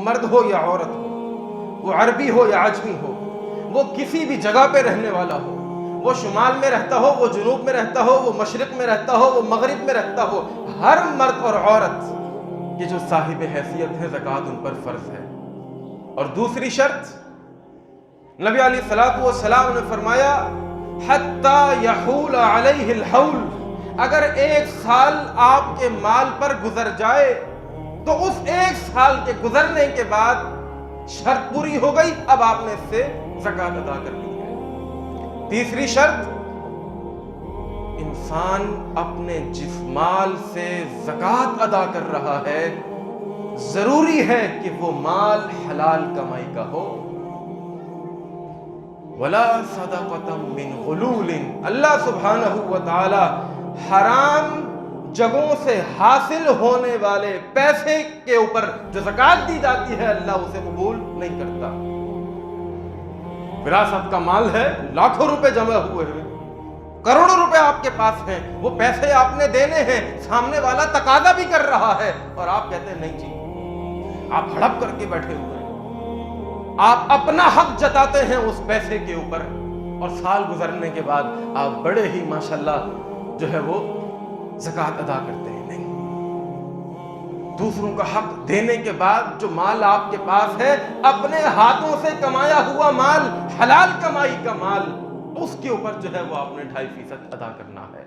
مرد ہو یا عورت ہو، وہ عربی ہو یا عجمی ہو، وہ کسی بھی جگہ پہ رہنے والا ہو، وہ شمال میں رہتا ہو، وہ جنوب میں رہتا ہو، وہ مشرق میں رہتا ہو، وہ مغرب میں رہتا ہو، ہر مرد اور عورت یہ جو صاحب حیثیت ہے زکوٰۃ ان پر فرض ہے۔ اور دوسری شرط نبی علیہ الصلوۃ والسلام نے فرمایا حتی یحول علیہ الحول، اگر 1 سال آپ کے مال پر گزر جائے تو اس 1 سال کے گزرنے کے بعد شرط پوری ہو گئی، اب آپ نے اس سے زکوٰۃ ادا کرنی ہے۔ تیسری شرط، انسان اپنے جس مال سے زکوٰۃ ادا کر رہا ہے ضروری ہے کہ وہ مال حلال کمائی کا ہو۔ وَلَا صَدَقَةً مِّنْ غُلُولٍ، اللہ سبحانہ و تعالی حرام جگہوں سے حاصل ہونے والے پیسے کے اوپر جو زکوٰۃ دی جاتی ہے اللہ اسے قبول نہیں کرتا۔ وراثت کا مال ہے، لاکھوں روپے جمع ہوئے ہیں، کروڑوں روپے آپ کے پاس ہیں، وہ پیسے آپ نے دینے ہیں، سامنے والا تقاضا بھی کر رہا ہے اور آپ کہتے ہیں نہیں جی، آپ ہڑپ کر کے بیٹھے ہوئے ہیں، آپ اپنا حق جتاتے ہیں اس پیسے کے اوپر، اور سال گزرنے کے بعد آپ بڑے ہی ماشاءاللہ جو ہے وہ زکوٰۃ ادا کرتے ہیں۔ نہیں، دوسروں کا حق دینے کے بعد جو مال آپ کے پاس ہے، اپنے ہاتھوں سے کمایا ہوا مال، حلال کمائی کا مال، اس کے اوپر جو ہے وہ آپ نے 2.5% ادا کرنا ہے۔